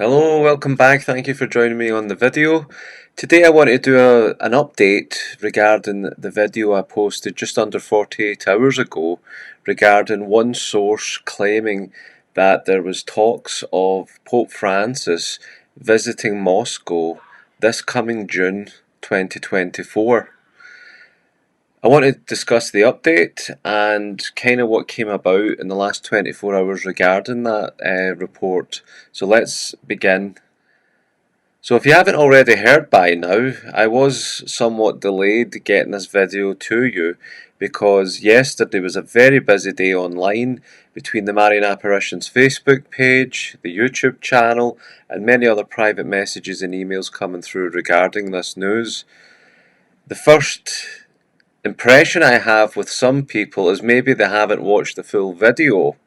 Hello, welcome back. Thank you for joining me on the video. Today I want to do an update regarding the video I posted just under 48 hours ago regarding one source claiming that there was talks of Pope Francis visiting Moscow this coming June 2024. I want to discuss the update and kind of what came about in the last 24 hours regarding that report. So let's begin. So if you haven't already heard by now, I was somewhat delayed getting this video to you because yesterday was a very busy day online between the Marian Apparitions Facebook page, the YouTube channel, and many other private messages and emails coming through regarding this news. The first impression I have with some people is maybe they haven't watched the full video,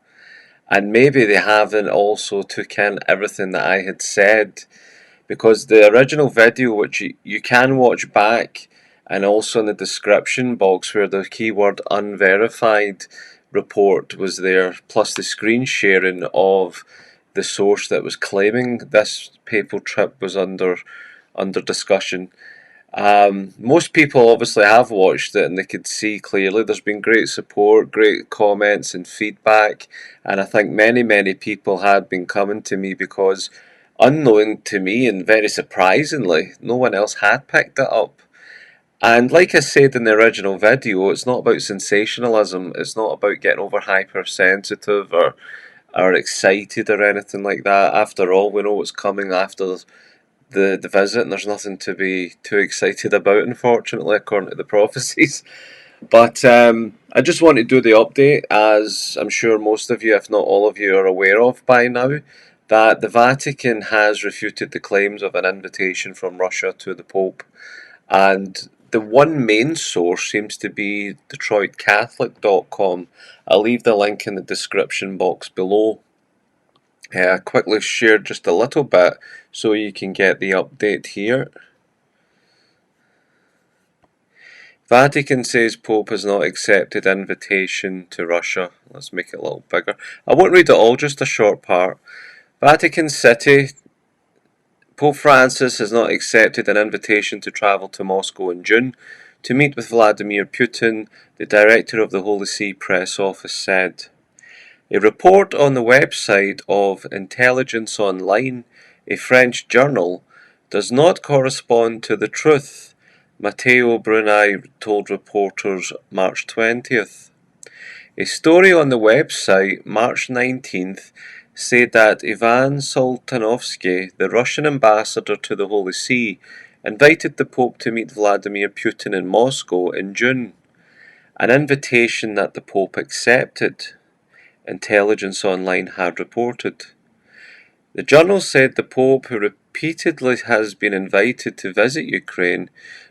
and maybe they haven't also took in everything that I had said, because the original video, which you can watch back, and also in the description box where the keyword unverified report was there, plus the screen sharing of the source that was claiming this papal trip was under discussion. Most people obviously have watched it and they could see clearly there's been great support, great comments and feedback, and I think many people had been coming to me because, unknown to me and very surprisingly, no one else had picked it up. And like I said in the original video, it's not about sensationalism, it's not about getting over hypersensitive or excited or anything like that. After all, we know what's coming after the visit, and there's nothing to be too excited about, unfortunately, according to the prophecies. But I just want to do the update, as I'm sure most of you, if not all of you, are aware of by now, that the Vatican has refuted the claims of an invitation from Russia to the Pope. And the one main source seems to be DetroitCatholic.com. I'll leave the link in the description box below. I quickly shared just a little bit so you can get the update here. Vatican says Pope has not accepted invitation to Russia. Let's make it a little bigger. I won't read it all, just a short part. Vatican City. Pope Francis has not accepted an invitation to travel to Moscow in June to meet with Vladimir Putin, the director of the Holy See press office said. A report on the website of Intelligence Online, a French journal, does not correspond to the truth, Matteo Bruni told reporters March 20th. A story on the website, March 19th, said that Ivan Sultanovsky, the Russian ambassador to the Holy See, invited the Pope to meet Vladimir Putin in Moscow in June, an invitation that the Pope accepted, Intelligence Online had reported. The journal said the Pope, who repeatedly has been invited to visit Ukraine,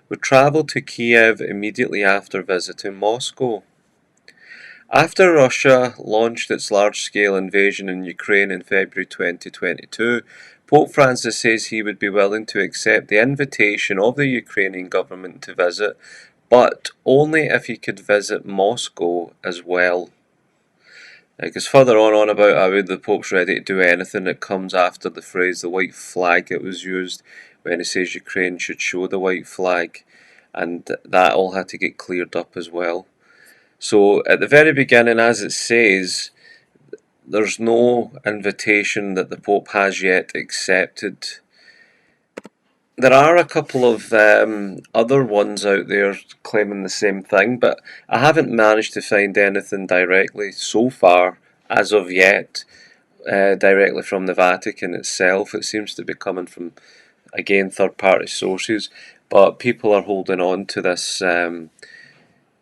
would travel to Kiev immediately after visiting Moscow. After Russia launched its large-scale invasion in Ukraine in February 2022, Pope Francis says he would be willing to accept the invitation of the Ukrainian government to visit, but only if he could visit Moscow as well. It goes further on about how the Pope's ready to do anything that comes after the phrase the white flag that was used when he says Ukraine should show the white flag, and that all had to get cleared up as well. So at the very beginning, as it says, there's no invitation that the Pope has yet accepted. There are a couple of other ones out there claiming the same thing, but I haven't managed to find anything directly so far, as of yet, directly from the Vatican itself. It seems to be coming from, again, third-party sources, but people are holding on to this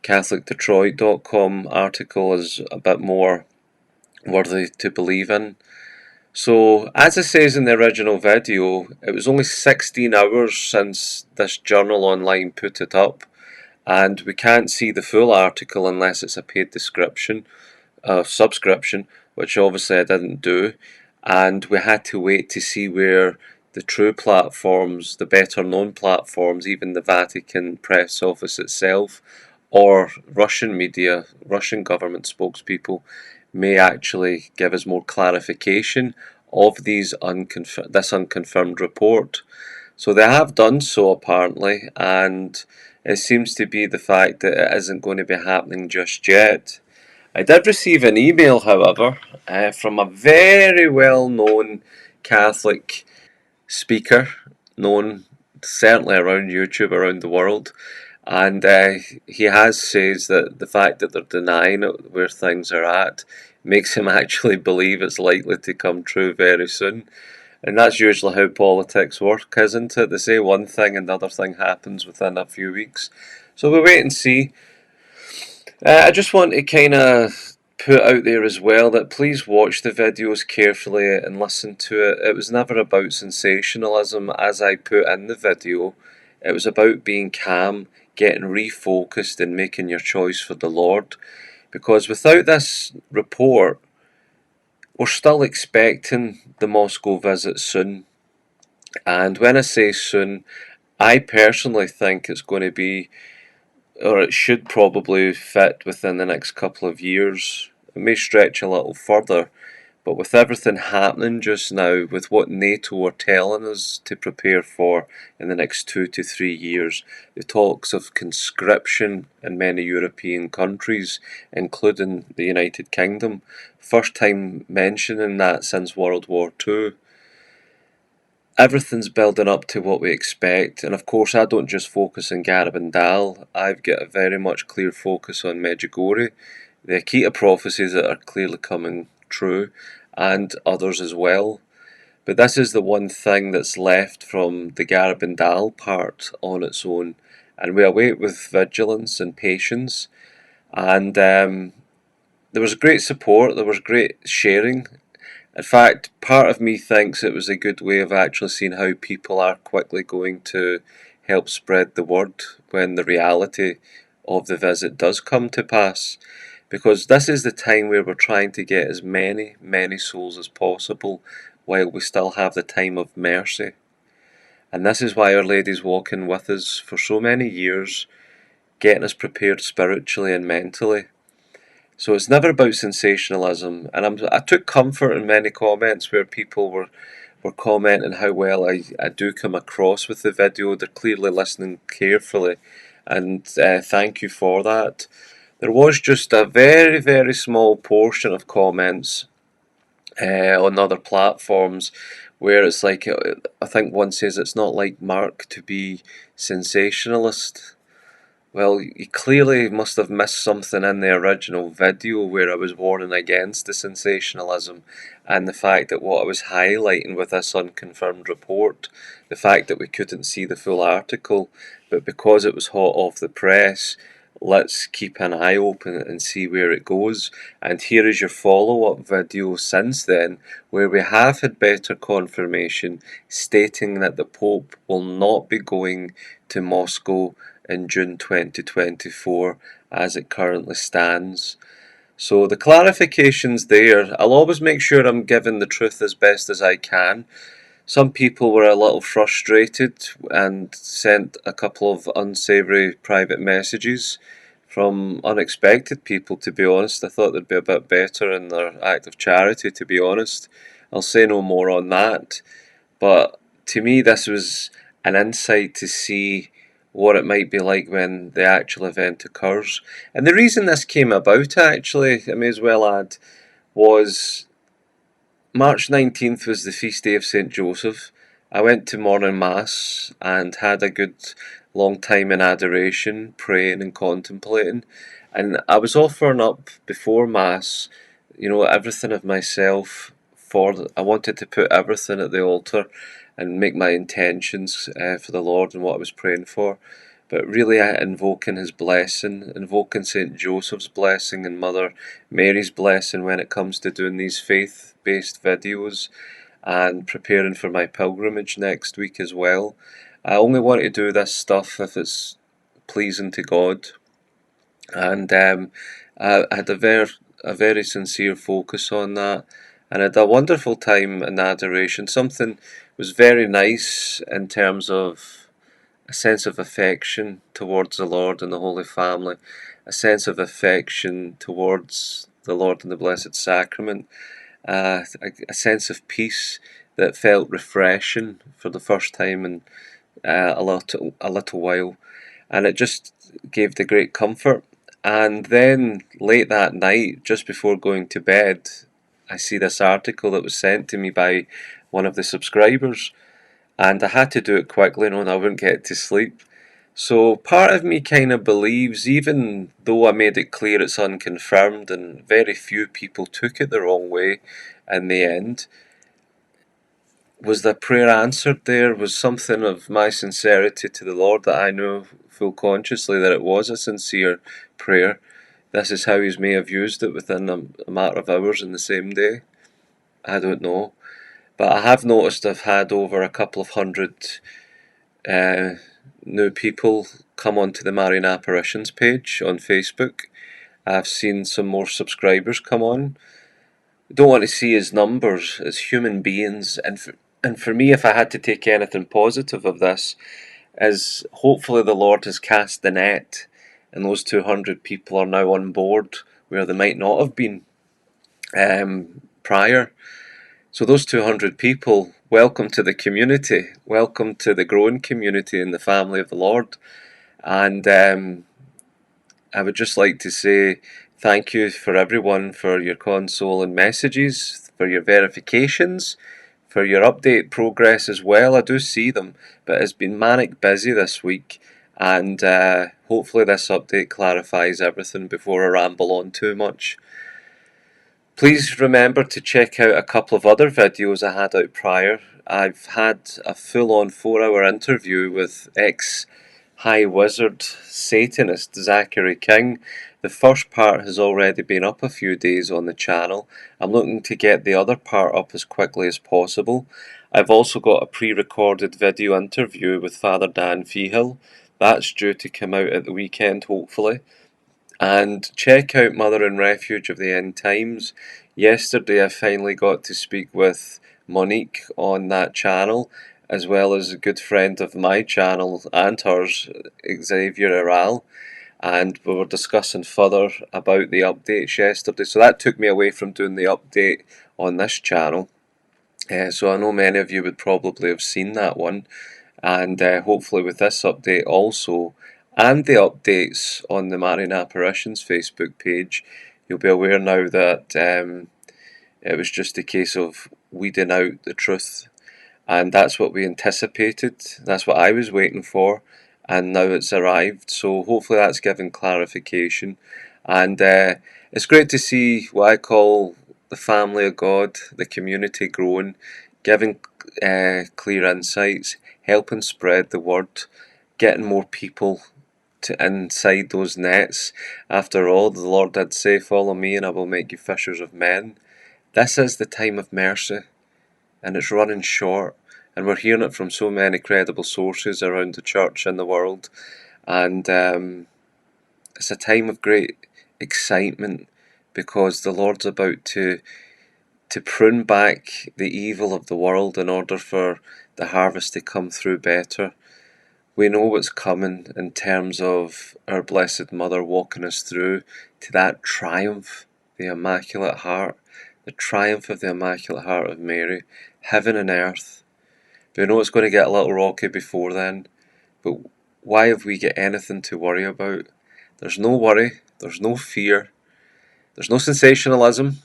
CatholicDetroit.com article as a bit more worthy to believe in. So, as it says in the original video, it was only 16 hours since this journal online put it up, and we can't see the full article unless it's a paid subscription, which obviously I didn't do, and we had to wait to see where the true platforms, the better known platforms, even the Vatican press office itself, or Russian media, Russian government spokespeople, may actually give us more clarification of this unconfirmed report. So they have done so apparently, and it seems to be the fact that it isn't going to be happening just yet. I did receive an email, however, from a very well-known Catholic speaker, known certainly around YouTube, around the world, and he has says that the fact that they're denying it where things are at makes him actually believe it's likely to come true very soon. And that's usually how politics work, isn't it? They say one thing and the other thing happens within a few weeks. So we'll wait and see. I just want to kind of put out there as well that please watch the videos carefully and listen to it. It was never about sensationalism, as I put in the video. It was about being calm, getting refocused and making your choice for the Lord. Because without this report, we're still expecting the Moscow visit soon. And when I say soon, I personally think it's going to be, or it should probably fit within the next couple of years. It may stretch a little further, but with everything happening just now, with what NATO are telling us to prepare for in the next 2 to 3 years, the talks of conscription in many European countries, including the United Kingdom, first time mentioning that since World War II. Everything's building up to what we expect, and of course I don't just focus on garabandal. I've got a very much clear focus on Medjugorje, the Akita prophecies that are clearly coming true, and others as well. But this is the one thing that's left from the garabandal part on its own, and we await with vigilance and patience. And there was great support, there was great sharing. In fact, part of me thinks it was a good way of actually seeing how people are quickly going to help spread the word when the reality of the visit does come to pass. Because this is the time where we're trying to get as many souls as possible while we still have the time of mercy. And this is why Our Lady's walking with us for so many years, getting us prepared spiritually and mentally. So it's never about sensationalism, and I took comfort in many comments where people were commenting how well I do come across with the video. They're clearly listening carefully, and thank you for that. There was just a very small portion of comments on other platforms where it's like, I think one says it's not like Mark to be sensationalist. Well, you clearly must have missed something in the original video where I was warning against the sensationalism and the fact that what I was highlighting with this unconfirmed report, the fact that we couldn't see the full article, but because it was hot off the press, let's keep an eye open and see where it goes. And here is your follow-up video since then, where we have had better confirmation stating that the Pope will not be going to Moscow in June 2024 as it currently stands. So the clarification's there. I'll always make sure I'm giving the truth as best as I can. Some people were a little frustrated and sent a couple of unsavoury private messages from unexpected people, to be honest. I thought they'd be a bit better in their act of charity, to be honest. I'll say no more on that. But to me, this was an insight to see what it might be like when the actual event occurs. And the reason this came about, actually, I may as well add, was March 19th was the feast day of St. Joseph. I went to morning mass and had a good long time in adoration, praying and contemplating. And I was offering up before mass, everything of myself I wanted to put everything at the altar and make my intentions for the Lord and what I was praying for. But really invoking His blessing, invoking St. Joseph's blessing and Mother Mary's blessing when it comes to doing these faith-based videos and preparing for my pilgrimage next week as well. I only want to do this stuff if it's pleasing to God. And I had a very sincere focus on that. And I had a wonderful time in adoration. Something was very nice in terms of a sense of affection towards the Lord and the Holy Family, a sense of affection towards the Lord and the Blessed Sacrament, a sense of peace that felt refreshing for the first time in a little while, and it just gave the great comfort. And then late that night, just before going to bed, I see this article that was sent to me by one of the subscribers, and I had to do it quickly, knowing I wouldn't get to sleep. So part of me kind of believes, even though I made it clear it's unconfirmed and very few people took it the wrong way in the end, was the prayer answered there? Was something of my sincerity to the Lord that I know full consciously that it was a sincere prayer? This is how He may have used it within a matter of hours in the same day. I don't know. But I have noticed I've had over a couple of hundred new people come onto the Marian Apparitions page on Facebook. I've seen some more subscribers come on. I don't want to see as numbers, as human beings, and for me, if I had to take anything positive of this, is hopefully the Lord has cast the net, and those 200 people are now on board where they might not have been prior. So those 200 people, welcome to the community, welcome to the growing community in the family of the Lord. And I would just like to say thank you for everyone for your consoling messages, for your verifications, for your update progress as well. I do see them, but it's been manic busy this week, and hopefully this update clarifies everything before I ramble on too much. Please remember to check out a couple of other videos I had out prior. I've had a full-on 4-hour interview with ex-High Wizard Satanist Zachary King. The first part has already been up a few days on the channel. I'm looking to get the other part up as quickly as possible. I've also got a pre-recorded video interview with Father Dan Feehill. That's due to come out at the weekend, hopefully. And check out Mother and Refuge of the End Times. Yesterday I finally got to speak with Monique on that channel, as well as a good friend of my channel and hers, Xavier Iral, and we were discussing further about the updates yesterday. So that took me away from doing the update on this channel. So I know many of you would probably have seen that one, and hopefully with this update also, and the updates on the Marian Apparitions Facebook page, you'll be aware now that it was just a case of weeding out the truth, and that's what we anticipated, that's what I was waiting for, and now it's arrived. So hopefully that's given clarification, and it's great to see what I call the family of God, the community growing, giving clear insights, helping spread the word, getting more people to inside those nets. After all, the Lord did say, "Follow me and I will make you fishers of men." This is the time of mercy, and it's running short, and we're hearing it from so many credible sources around the church and the world, and it's a time of great excitement because the Lord's about to prune back the evil of the world in order for the harvest to come through better. We know what's coming in terms of our Blessed Mother walking us through to that triumph, the Immaculate Heart, the triumph of the Immaculate Heart of Mary, heaven and earth. But we know it's going to get a little rocky before then, but why have we got anything to worry about? There's no worry, there's no fear, there's no sensationalism.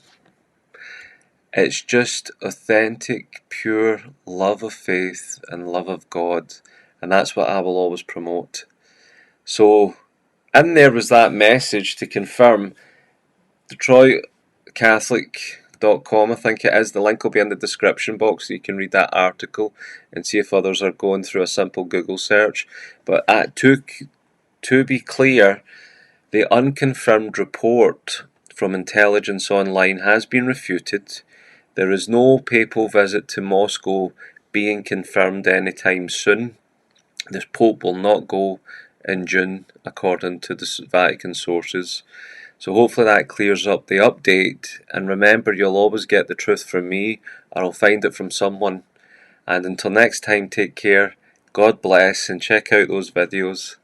It's just authentic, pure love of faith and love of God, and that's what I will always promote. So, in there was that message to confirm. DetroitCatholic.com, I think it is. The link will be in the description box so you can read that article and see if others are going through a simple Google search. But to be clear, the unconfirmed report from Intelligence Online has been refuted. There is no papal visit to Moscow being confirmed anytime soon. The Pope will not go in June, according to the Vatican sources. So hopefully that clears up the update. And remember, you'll always get the truth from me, or I'll find it from someone. And until next time, take care, God bless, and check out those videos.